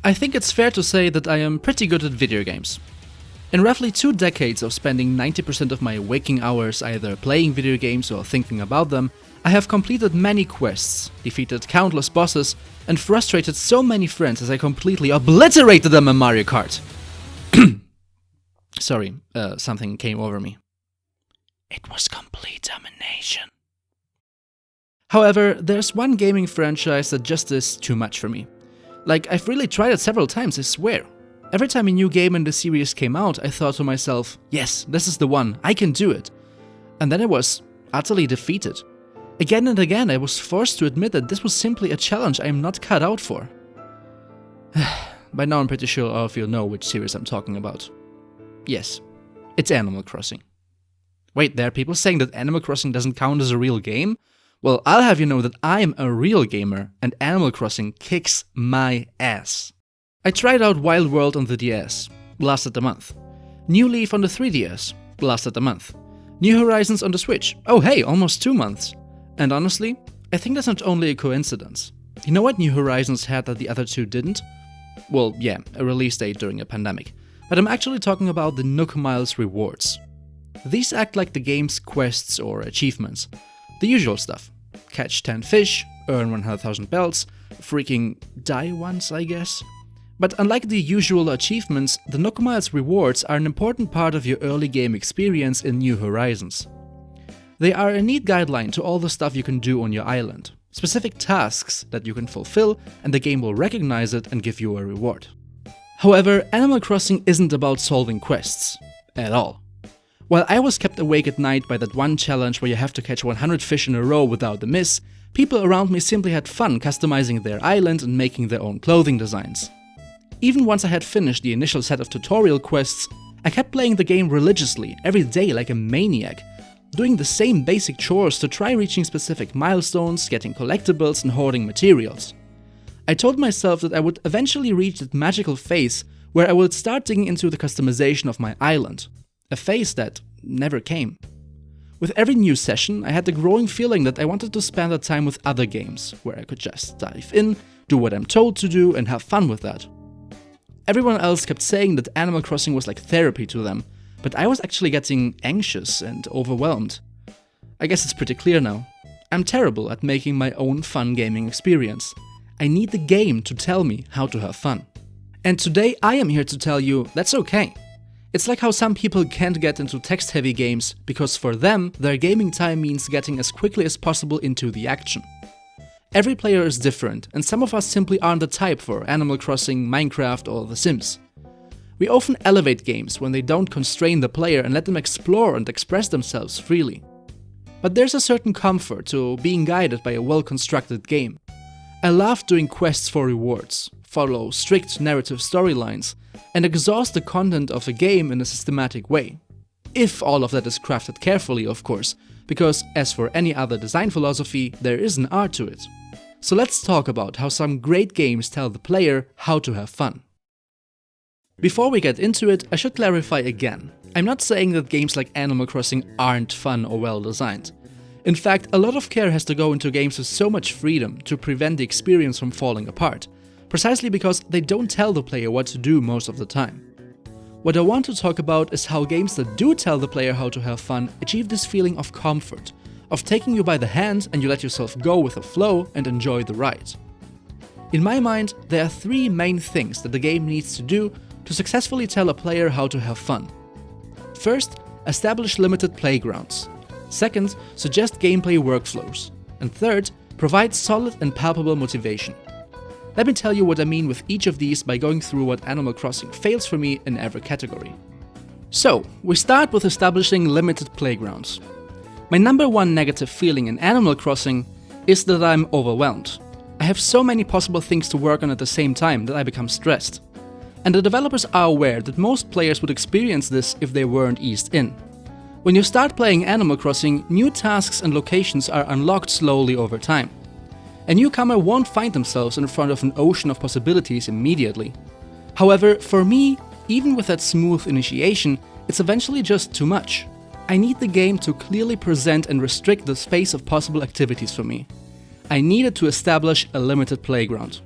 I think it's fair to say that I am pretty good at video games. In roughly 2 decades of spending 90% of my waking hours either playing video games or thinking about them, I have completed many quests, defeated countless bosses, and frustrated so many friends as I completely obliterated them in Mario Kart. Sorry, something came over me. It was complete domination. However, there's one gaming franchise that just is too much for me. Like, I've really tried it several times, I swear. Every time a new game in the series came out, I thought to myself, yes, this is the one, I can do it. And then I was utterly defeated. Again and again, I was forced to admit that this was simply a challenge I am not cut out for. By now I'm pretty sure all of you know which series I'm talking about. Yes, it's Animal Crossing. Wait, there are people saying that Animal Crossing doesn't count as a real game? Well, I'll have you know that I'm a real gamer, and Animal Crossing kicks my ass. I tried out Wild World on the DS, lasted a month. New Leaf on the 3DS, lasted a month. New Horizons on the Switch, oh hey, almost 2 months. And honestly, I think that's not only a coincidence. You know what New Horizons had that the other two didn't? Well, yeah, a release date during a pandemic. But I'm actually talking about the Nook Miles rewards. These act like the game's quests or achievements. The usual stuff. Catch 10 fish, earn 100,000 belts, freaking die once, I guess. But unlike the usual achievements, the Nook Miles rewards are an important part of your early game experience in New Horizons. They are a neat guideline to all the stuff you can do on your island, specific tasks that you can fulfill, and the game will recognize it and give you a reward. However, Animal Crossing isn't about solving quests, at all. While I was kept awake at night by that one challenge where you have to catch 100 fish in a row without a miss, people around me simply had fun customizing their island and making their own clothing designs. Even once I had finished the initial set of tutorial quests, I kept playing the game religiously, every day like a maniac, doing the same basic chores to try reaching specific milestones, getting collectibles and hoarding materials. I told myself that I would eventually reach that magical phase where I would start digging into the customization of my island, a phase that never came. With every new session, I had the growing feeling that I wanted to spend that time with other games, where I could just dive in, do what I'm told to do and have fun with that. Everyone else kept saying that Animal Crossing was like therapy to them, but I was actually getting anxious and overwhelmed. I guess it's pretty clear now. I'm terrible at making my own fun gaming experience. I need the game to tell me how to have fun. And today I am here to tell you that's okay. It's like how some people can't get into text-heavy games because for them, their gaming time means getting as quickly as possible into the action. Every player is different, and some of us simply aren't the type for Animal Crossing, Minecraft or The Sims. We often elevate games when they don't constrain the player and let them explore and express themselves freely. But there's a certain comfort to being guided by a well-constructed game. I love doing quests for rewards, follow strict narrative storylines, and exhaust the content of a game in a systematic way. If all of that is crafted carefully, of course, because as for any other design philosophy, there is an art to it. So let's talk about how some great games tell the player how to have fun. Before we get into it, I should clarify again. I'm not saying that games like Animal Crossing aren't fun or well designed. In fact, a lot of care has to go into games with so much freedom to prevent the experience from falling apart, precisely because they don't tell the player what to do most of the time. What I want to talk about is how games that do tell the player how to have fun achieve this feeling of comfort, of taking you by the hand and you let yourself go with the flow and enjoy the ride. In my mind, there are 3 main things that the game needs to do to successfully tell a player how to have fun. First, establish limited playgrounds. Second, suggest gameplay workflows. And third, provide solid and palpable motivation. Let me tell you what I mean with each of these by going through what Animal Crossing fails for me in every category. So, we start with establishing limited playgrounds. My number 1 negative feeling in Animal Crossing is that I'm overwhelmed. I have so many possible things to work on at the same time that I become stressed. And the developers are aware that most players would experience this if they weren't eased in. When you start playing Animal Crossing, new tasks and locations are unlocked slowly over time. A newcomer won't find themselves in front of an ocean of possibilities immediately. However, for me, even with that smooth initiation, it's eventually just too much. I need the game to clearly present and restrict the space of possible activities for me. I needed to establish a limited playground.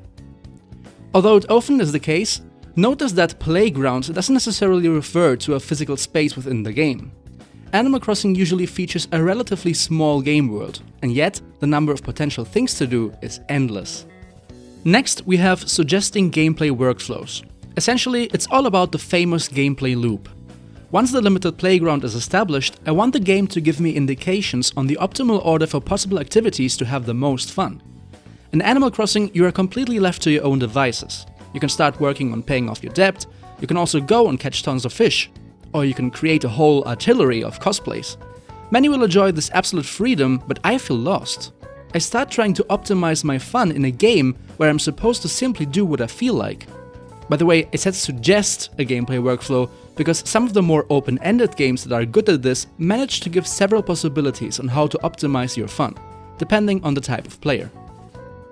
Although it often is the case, notice that playground doesn't necessarily refer to a physical space within the game. Animal Crossing usually features a relatively small game world, and yet the number of potential things to do is endless. Next, we have suggesting gameplay workflows. Essentially, it's all about the famous gameplay loop. Once the limited playground is established, I want the game to give me indications on the optimal order for possible activities to have the most fun. In Animal Crossing, you are completely left to your own devices. You can start working on paying off your debt, you can also go and catch tons of fish, or you can create a whole artillery of cosplays. Many will enjoy this absolute freedom, but I feel lost. I start trying to optimize my fun in a game where I'm supposed to simply do what I feel like. By the way, I said suggest a gameplay workflow because some of the more open-ended games that are good at this manage to give several possibilities on how to optimize your fun, depending on the type of player.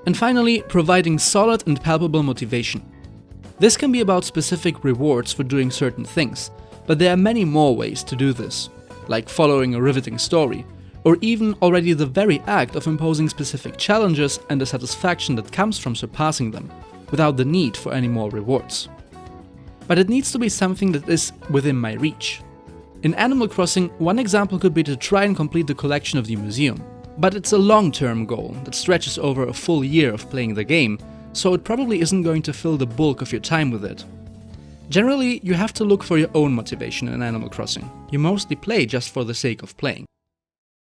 And finally, providing solid and palpable motivation. This can be about specific rewards for doing certain things, but there are many more ways to do this, like following a riveting story, or even already the very act of imposing specific challenges and the satisfaction that comes from surpassing them, without the need for any more rewards. But it needs to be something that is within my reach. In Animal Crossing, one example could be to try and complete the collection of the museum, but it's a long-term goal that stretches over a full year of playing the game, so it probably isn't going to fill the bulk of your time with it. Generally, you have to look for your own motivation in Animal Crossing. You mostly play just for the sake of playing.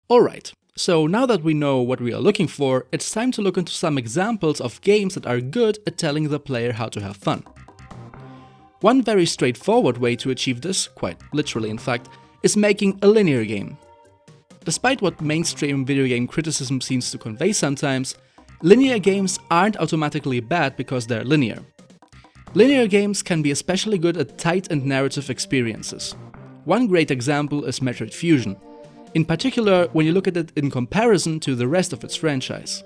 Alright, so now that we know what we are looking for, it's time to look into some examples of games that are good at telling the player how to have fun. One very straightforward way to achieve this, quite literally in fact, is making a linear game. Despite what mainstream video game criticism seems to convey sometimes, linear games aren't automatically bad because they're linear. Linear games can be especially good at tight and narrative experiences. One great example is Metroid Fusion, in particular when you look at it in comparison to the rest of its franchise.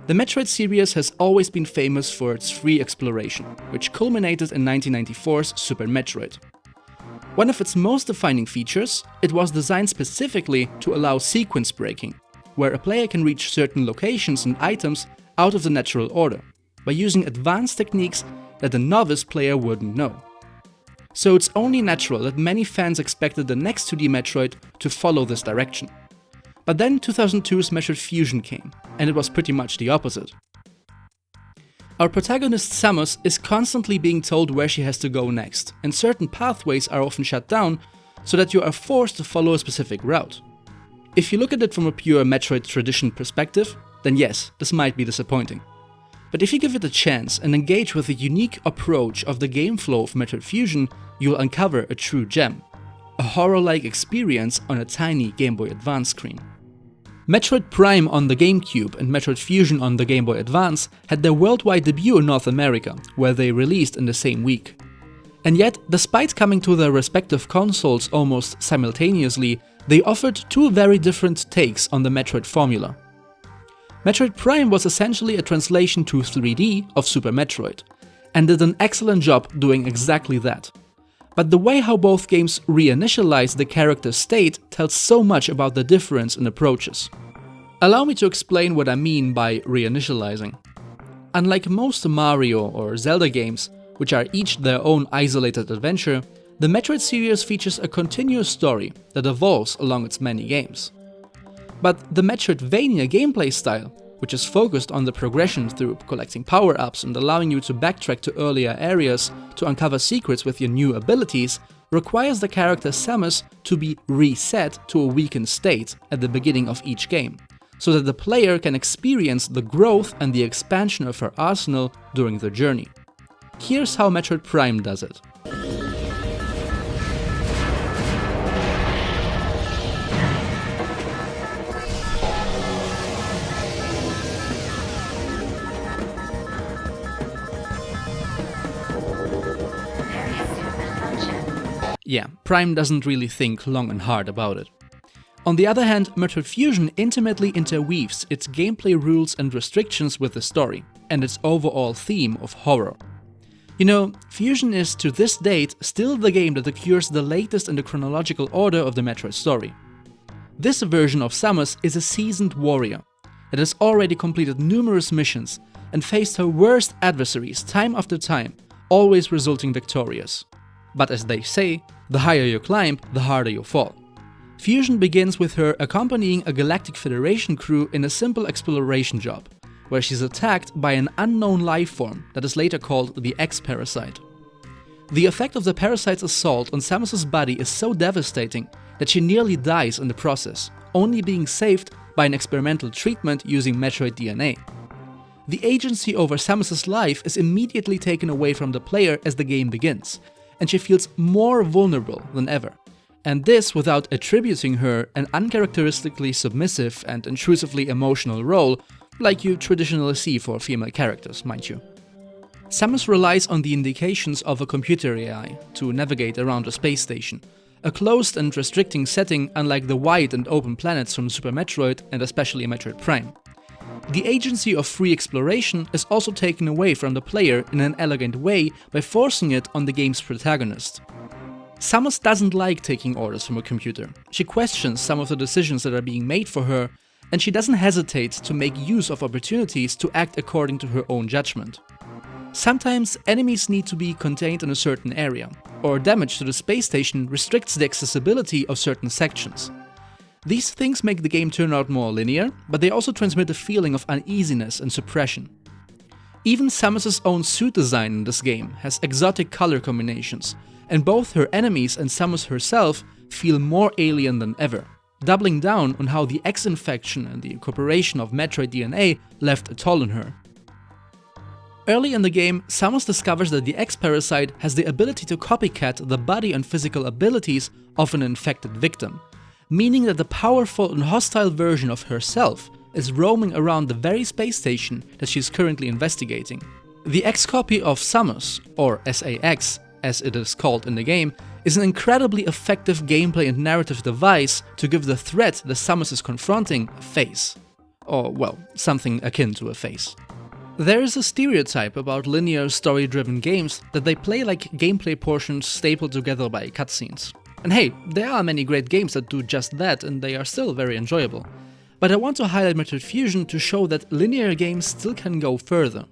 The Metroid series has always been famous for its free exploration, which culminated in 1994's Super Metroid. One of its most defining features, it was designed specifically to allow sequence breaking, where a player can reach certain locations and items out of the natural order, by using advanced techniques that a novice player wouldn't know. So it's only natural that many fans expected the next 2D Metroid to follow this direction. But then 2002's Metroid Fusion came, and it was pretty much the opposite. Our protagonist Samus is constantly being told where she has to go next, and certain pathways are often shut down so that you are forced to follow a specific route. If you look at it from a pure Metroid tradition perspective, then yes, this might be disappointing. But if you give it a chance and engage with the unique approach of the game flow of Metroid Fusion, you'll uncover a true gem. A horror-like experience on a tiny Game Boy Advance screen. Metroid Prime on the GameCube and Metroid Fusion on the Game Boy Advance had their worldwide debut in North America, where they released in the same week. And yet, despite coming to their respective consoles almost simultaneously, they offered two very different takes on the Metroid formula. Metroid Prime was essentially a translation to 3D of Super Metroid, and did an excellent job doing exactly that. But the way how both games reinitialize the character's state tells so much about the difference in approaches. Allow me to explain what I mean by reinitializing. Unlike most Mario or Zelda games, which are each their own isolated adventure, the Metroid series features a continuous story that evolves along its many games. But the Metroidvania gameplay style, which is focused on the progression through collecting power-ups and allowing you to backtrack to earlier areas to uncover secrets with your new abilities, requires the character Samus to be reset to a weakened state at the beginning of each game, so that the player can experience the growth and the expansion of her arsenal during the journey. Here's how Metroid Prime does it. Yeah, Prime doesn't really think long and hard about it. On the other hand, Metroid Fusion intimately interweaves its gameplay rules and restrictions with the story, and its overall theme of horror. You know, Fusion is to this date still the game that occurs the latest in the chronological order of the Metroid story. This version of Samus is a seasoned warrior that has already completed numerous missions and faced her worst adversaries time after time, always resulting victorious. But as they say, the higher you climb, the harder you fall. Fusion begins with her accompanying a Galactic Federation crew in a simple exploration job, where she's attacked by an unknown life form that is later called the X-Parasite. The effect of the parasite's assault on Samus's body is so devastating that she nearly dies in the process, only being saved by an experimental treatment using Metroid DNA. The agency over Samus's life is immediately taken away from the player as the game begins, and she feels more vulnerable than ever. And this without attributing her an uncharacteristically submissive and intrusively emotional role, like you traditionally see for female characters, mind you. Samus relies on the indications of a computer AI to navigate around a space station, a closed and restricting setting unlike the wide and open planets from Super Metroid and especially Metroid Prime. The agency of free exploration is also taken away from the player in an elegant way by forcing it on the game's protagonist. Samus doesn't like taking orders from a computer. She questions some of the decisions that are being made for her, and she doesn't hesitate to make use of opportunities to act according to her own judgment. Sometimes enemies need to be contained in a certain area, or damage to the space station restricts the accessibility of certain sections. These things make the game turn out more linear, but they also transmit a feeling of uneasiness and suppression. Even Samus's own suit design in this game has exotic color combinations, and both her enemies and Samus herself feel more alien than ever, doubling down on how the X-infection and the incorporation of Metroid DNA left a toll on her. Early in the game, Samus discovers that the X-Parasite has the ability to copycat the body and physical abilities of an infected victim, meaning that the powerful and hostile version of herself is roaming around the very space station that she is currently investigating. The X-copy of Samus, or SAX, as it is called in the game, is an incredibly effective gameplay and narrative device to give the threat that Samus is confronting a face. Or, well, something akin to a face. There is a stereotype about linear story-driven games that they play like gameplay portions stapled together by cutscenes. And hey, there are many great games that do just that and they are still very enjoyable. But I want to highlight Metroid Fusion to show that linear games still can go further.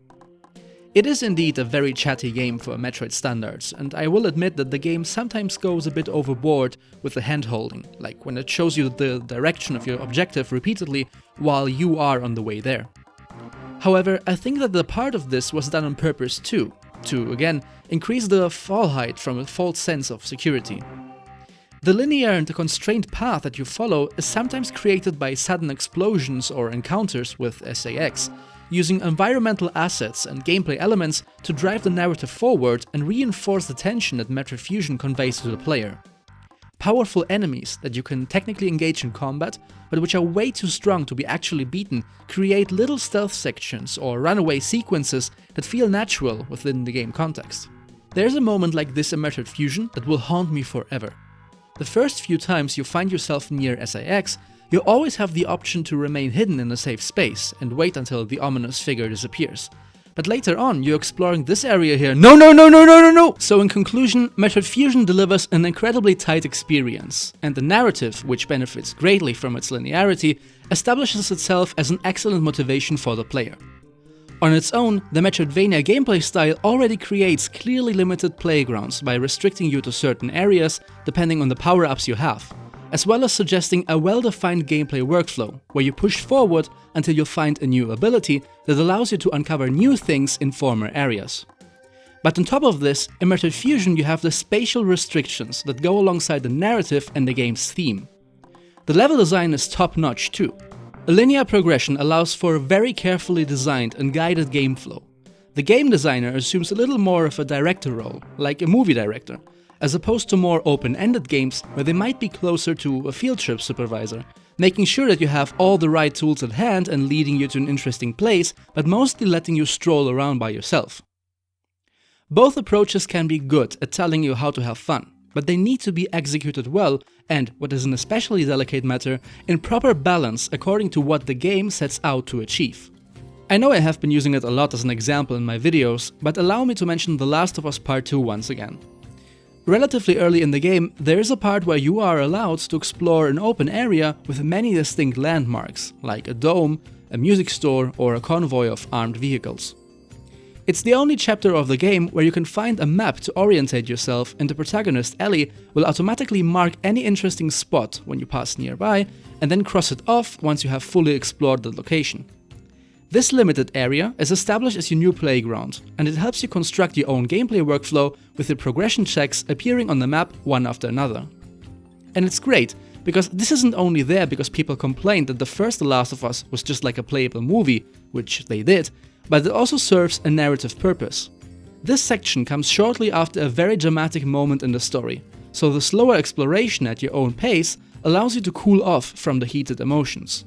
It is indeed a very chatty game for Metroid standards, and I will admit that the game sometimes goes a bit overboard with the hand-holding, like when it shows you the direction of your objective repeatedly while you are on the way there. However, I think that the part of this was done on purpose too, to, again, increase the fall height from a false sense of security. The linear and the constrained path that you follow is sometimes created by sudden explosions or encounters with SAX, using environmental assets and gameplay elements to drive the narrative forward and reinforce the tension that Metroid Fusion conveys to the player. Powerful enemies that you can technically engage in combat, but which are way too strong to be actually beaten, create little stealth sections or runaway sequences that feel natural within the game context. There's a moment like this in Metroid Fusion that will haunt me forever. The first few times you find yourself near SAX, you always have the option to remain hidden in a safe space and wait until the ominous figure disappears. But later on, you're exploring this area here. No! So in conclusion, Metroid Fusion delivers an incredibly tight experience, and the narrative, which benefits greatly from its linearity, establishes itself as an excellent motivation for the player. On its own, the Metroidvania gameplay style already creates clearly limited playgrounds by restricting you to certain areas depending on the power-ups you have, as well as suggesting a well-defined gameplay workflow, where you push forward until you find a new ability that allows you to uncover new things in former areas. But on top of this, in Metroid Fusion you have the spatial restrictions that go alongside the narrative and the game's theme. The level design is top-notch too. A linear progression allows for a very carefully designed and guided game flow. The game designer assumes a little more of a director role, like a movie director, as opposed to more open-ended games where they might be closer to a field trip supervisor, making sure that you have all the right tools at hand and leading you to an interesting place, but mostly letting you stroll around by yourself. Both approaches can be good at telling you how to have fun, but they need to be executed well and, what is an especially delicate matter, in proper balance according to what the game sets out to achieve. I know I have been using it a lot as an example in my videos, but allow me to mention The Last of Us Part 2 once again. Relatively early in the game, there is a part where you are allowed to explore an open area with many distinct landmarks, like a dome, a music store, or a convoy of armed vehicles. It's the only chapter of the game where you can find a map to orientate yourself, and the protagonist Ellie will automatically mark any interesting spot when you pass nearby and then cross it off once you have fully explored the location. This limited area is established as your new playground, and it helps you construct your own gameplay workflow with the progression checks appearing on the map one after another. And it's great, because this isn't only there because people complained that the first The Last of Us was just like a playable movie, which they did, but it also serves a narrative purpose. This section comes shortly after a very dramatic moment in the story, so the slower exploration at your own pace allows you to cool off from the heated emotions.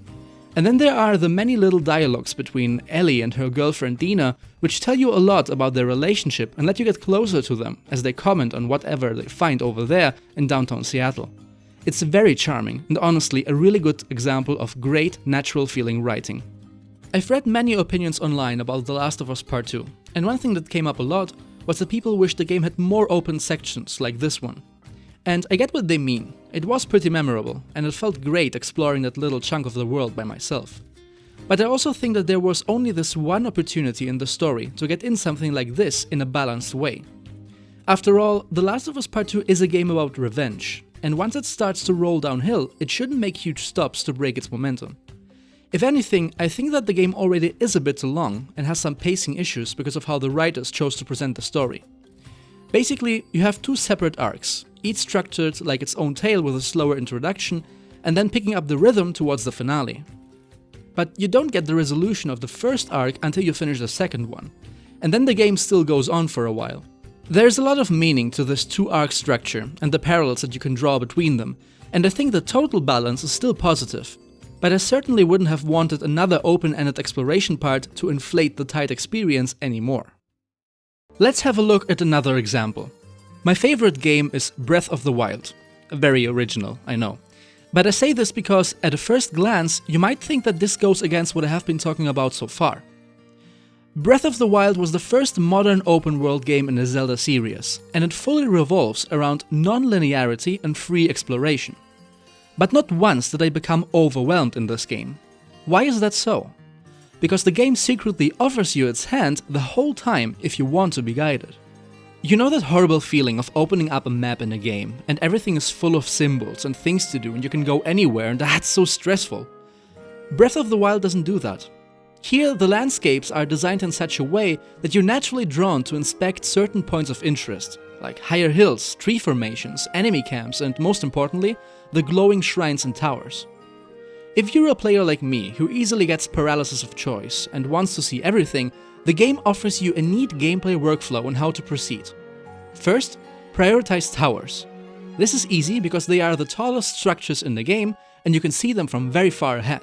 And then there are the many little dialogues between Ellie and her girlfriend Dina, which tell you a lot about their relationship and let you get closer to them as they comment on whatever they find over there in downtown Seattle. It's very charming and honestly a really good example of great natural feeling writing. I've read many opinions online about The Last of Us Part 2, and one thing that came up a lot was that people wished the game had more open sections like this one. And I get what they mean. It was pretty memorable, and it felt great exploring that little chunk of the world by myself. But I also think that there was only this one opportunity in the story to get in something like this in a balanced way. After all, The Last of Us Part 2 is a game about revenge, and once it starts to roll downhill, it shouldn't make huge stops to break its momentum. If anything, I think that the game already is a bit too long and has some pacing issues because of how the writers chose to present the story. Basically, you have two separate arcs, each structured like its own tale with a slower introduction and then picking up the rhythm towards the finale. But you don't get the resolution of the first arc until you finish the second one, and then the game still goes on for a while. There's a lot of meaning to this two-arc structure and the parallels that you can draw between them, and I think the total balance is still positive. But I certainly wouldn't have wanted another open-ended exploration part to inflate the tight experience anymore. Let's have a look at another example. My favorite game is Breath of the Wild. Very original, I know. But I say this because, at a first glance, you might think that this goes against what I have been talking about so far. Breath of the Wild was the first modern open-world game in the Zelda series, and it fully revolves around non-linearity and free exploration. But not once did I become overwhelmed in this game. Why is that so? Because the game secretly offers you its hand the whole time if you want to be guided. You know that horrible feeling of opening up a map in a game and everything is full of symbols and things to do and you can go anywhere and that's so stressful? Breath of the Wild doesn't do that. Here, the landscapes are designed in such a way that you're naturally drawn to inspect certain points of interest, like higher hills, tree formations, enemy camps, and most importantly, the glowing shrines and towers. If you're a player like me, who easily gets paralysis of choice and wants to see everything, the game offers you a neat gameplay workflow on how to proceed. First, prioritize towers. This is easy because they are the tallest structures in the game and you can see them from very far ahead.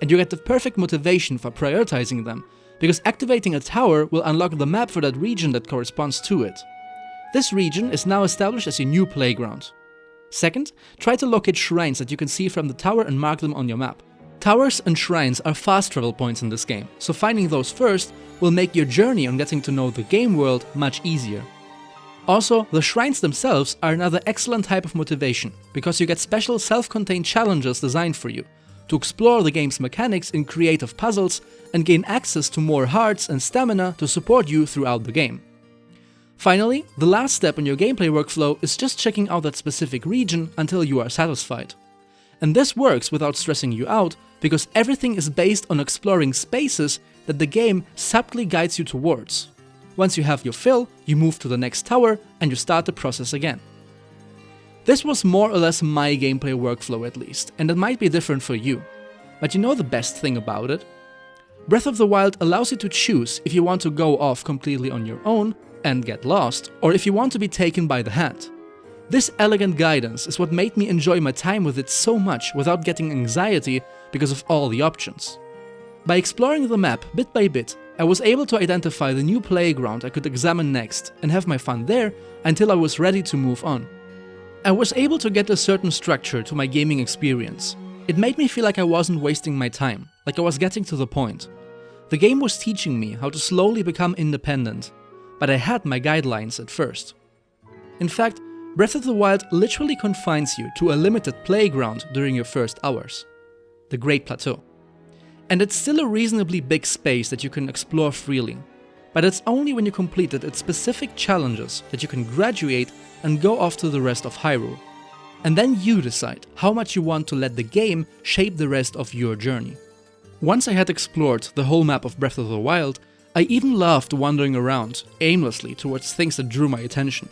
And you get the perfect motivation for prioritizing them, because activating a tower will unlock the map for that region that corresponds to it. This region is now established as your new playground. Second, try to locate shrines that you can see from the tower and mark them on your map. Towers and shrines are fast travel points in this game, so finding those first will make your journey on getting to know the game world much easier. Also, the shrines themselves are another excellent type of motivation, because you get special self-contained challenges designed for you, to explore the game's mechanics in creative puzzles and gain access to more hearts and stamina to support you throughout the game. Finally, the last step in your gameplay workflow is just checking out that specific region until you are satisfied. And this works without stressing you out, because everything is based on exploring spaces that the game subtly guides you towards. Once you have your fill, you move to the next tower and you start the process again. This was more or less my gameplay workflow at least, and it might be different for you. But you know the best thing about it? Breath of the Wild allows you to choose if you want to go off completely on your own and get lost, or if you want to be taken by the hand. This elegant guidance is what made me enjoy my time with it so much without getting anxiety because of all the options. By exploring the map bit by bit, I was able to identify the new playground I could examine next and have my fun there until I was ready to move on. I was able to get a certain structure to my gaming experience. It made me feel like I wasn't wasting my time, like I was getting to the point. The game was teaching me how to slowly become independent, but I had my guidelines at first. In fact, Breath of the Wild literally confines you to a limited playground during your first hours. The Great Plateau. And it's still a reasonably big space that you can explore freely. But it's only when you completed its specific challenges that you can graduate and go off to the rest of Hyrule. And then you decide how much you want to let the game shape the rest of your journey. Once I had explored the whole map of Breath of the Wild, I even loved wandering around aimlessly towards things that drew my attention.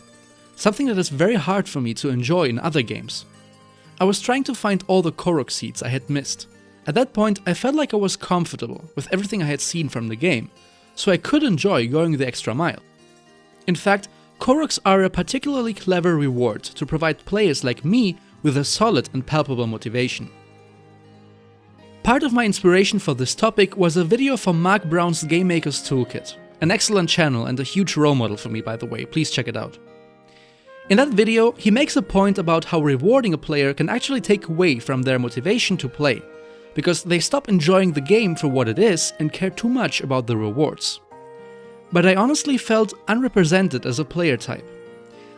Something that is very hard for me to enjoy in other games. I was trying to find all the Korok seeds I had missed. At that point, I felt like I was comfortable with everything I had seen from the game, so I could enjoy going the extra mile. In fact, Koroks are a particularly clever reward to provide players like me with a solid and palpable motivation. Part of my inspiration for this topic was a video from Mark Brown's Game Maker's Toolkit, an excellent channel and a huge role model for me, by the way, please check it out. In that video, he makes a point about how rewarding a player can actually take away from their motivation to play, because they stop enjoying the game for what it is and care too much about the rewards. But I honestly felt unrepresented as a player type.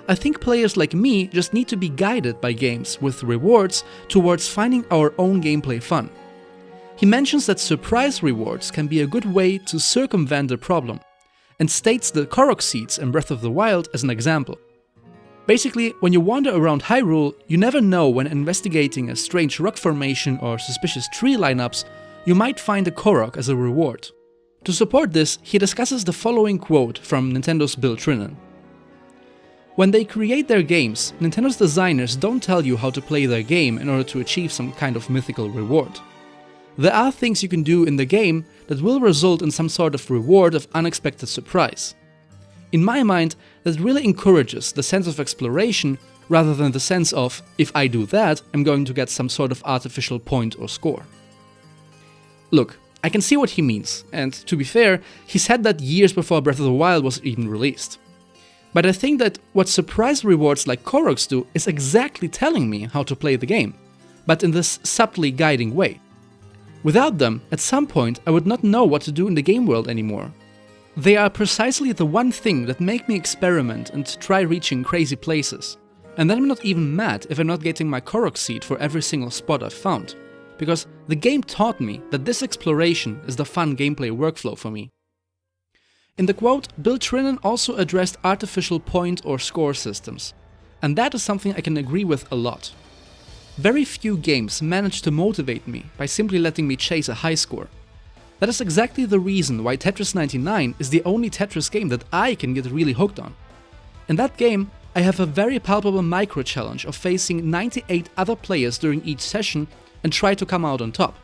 I think players like me just need to be guided by games with rewards towards finding our own gameplay fun. He mentions that surprise rewards can be a good way to circumvent the problem, and states the Korok seeds in Breath of the Wild as an example. Basically, when you wander around Hyrule, you never know when investigating a strange rock formation or suspicious tree lineups, you might find a Korok as a reward. To support this, he discusses the following quote from Nintendo's Bill Trinen. When they create their games, Nintendo's designers don't tell you how to play their game in order to achieve some kind of mythical reward. There are things you can do in the game that will result in some sort of reward of unexpected surprise. In my mind, that really encourages the sense of exploration rather than the sense of, if I do that, I'm going to get some sort of artificial point or score. Look, I can see what he means, and to be fair, he said that years before Breath of the Wild was even released. But I think that what surprise rewards like Koroks do is exactly telling me how to play the game, but in this subtly guiding way. Without them, at some point I would not know what to do in the game world anymore. They are precisely the one thing that make me experiment and try reaching crazy places. And then I'm not even mad if I'm not getting my Korok seed for every single spot I've found, because the game taught me that this exploration is the fun gameplay workflow for me. In the quote, Bill Trinen also addressed artificial point or score systems, and that is something I can agree with a lot. Very few games manage to motivate me by simply letting me chase a high score. That is exactly the reason why Tetris 99 is the only Tetris game that I can get really hooked on. In that game, I have a very palpable micro-challenge of facing 98 other players during each session and try to come out on top.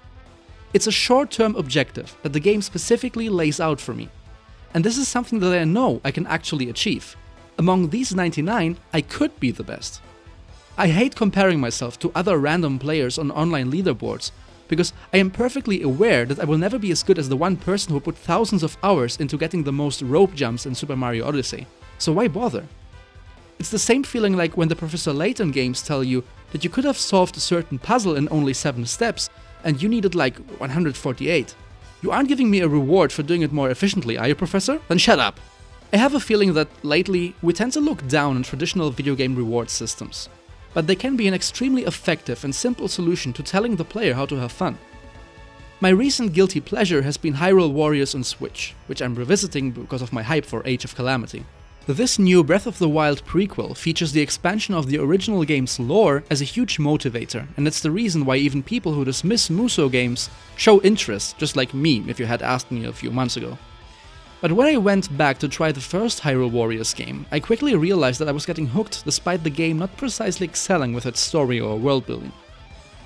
It's a short-term objective that the game specifically lays out for me. And this is something that I know I can actually achieve. Among these 99, I could be the best. I hate comparing myself to other random players on online leaderboards, because I am perfectly aware that I will never be as good as the one person who put thousands of hours into getting the most rope jumps in Super Mario Odyssey. So why bother? It's the same feeling like when the Professor Layton games tell you that you could have solved a certain puzzle in only 7 steps and you needed like 148. You aren't giving me a reward for doing it more efficiently, are you, Professor? Then shut up! I have a feeling that lately we tend to look down on traditional video game reward systems, but they can be an extremely effective and simple solution to telling the player how to have fun. My recent guilty pleasure has been Hyrule Warriors on Switch, which I'm revisiting because of my hype for Age of Calamity. This new Breath of the Wild prequel features the expansion of the original game's lore as a huge motivator, and it's the reason why even people who dismiss Musou games show interest, just like me if you had asked me a few months ago. But when I went back to try the first Hyrule Warriors game, I quickly realized that I was getting hooked despite the game not precisely excelling with its story or world building.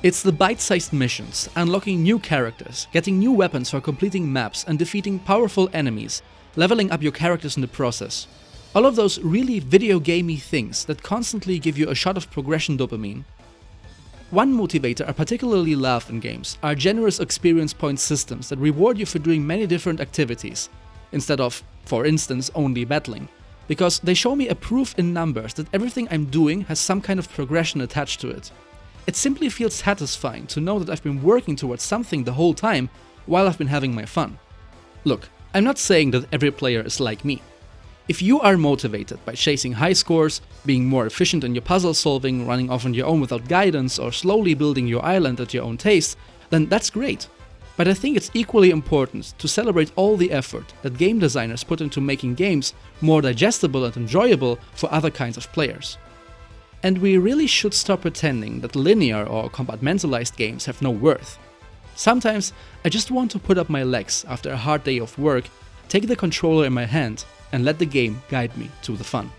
It's the bite-sized missions, unlocking new characters, getting new weapons for completing maps and defeating powerful enemies, leveling up your characters in the process. All of those really video gamey things that constantly give you a shot of progression dopamine. One motivator I particularly love in games are generous experience point systems that reward you for doing many different activities, instead of, for instance, only battling, because they show me a proof in numbers that everything I'm doing has some kind of progression attached to it. It simply feels satisfying to know that I've been working towards something the whole time while I've been having my fun. Look, I'm not saying that every player is like me. If you are motivated by chasing high scores, being more efficient in your puzzle solving, running off on your own without guidance, or slowly building your island at your own taste, then that's great. But I think it's equally important to celebrate all the effort that game designers put into making games more digestible and enjoyable for other kinds of players. And we really should stop pretending that linear or compartmentalized games have no worth. Sometimes I just want to put up my legs after a hard day of work, take the controller in my hand, and let the game guide me to the fun.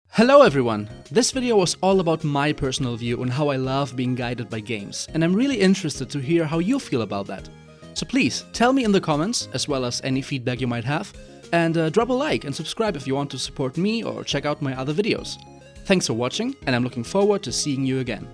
Hello everyone! This video was all about my personal view on how I love being guided by games, and I'm really interested to hear how you feel about that. So please, tell me in the comments, as well as any feedback you might have, and drop a like and subscribe if you want to support me or check out my other videos. Thanks for watching, and I'm looking forward to seeing you again.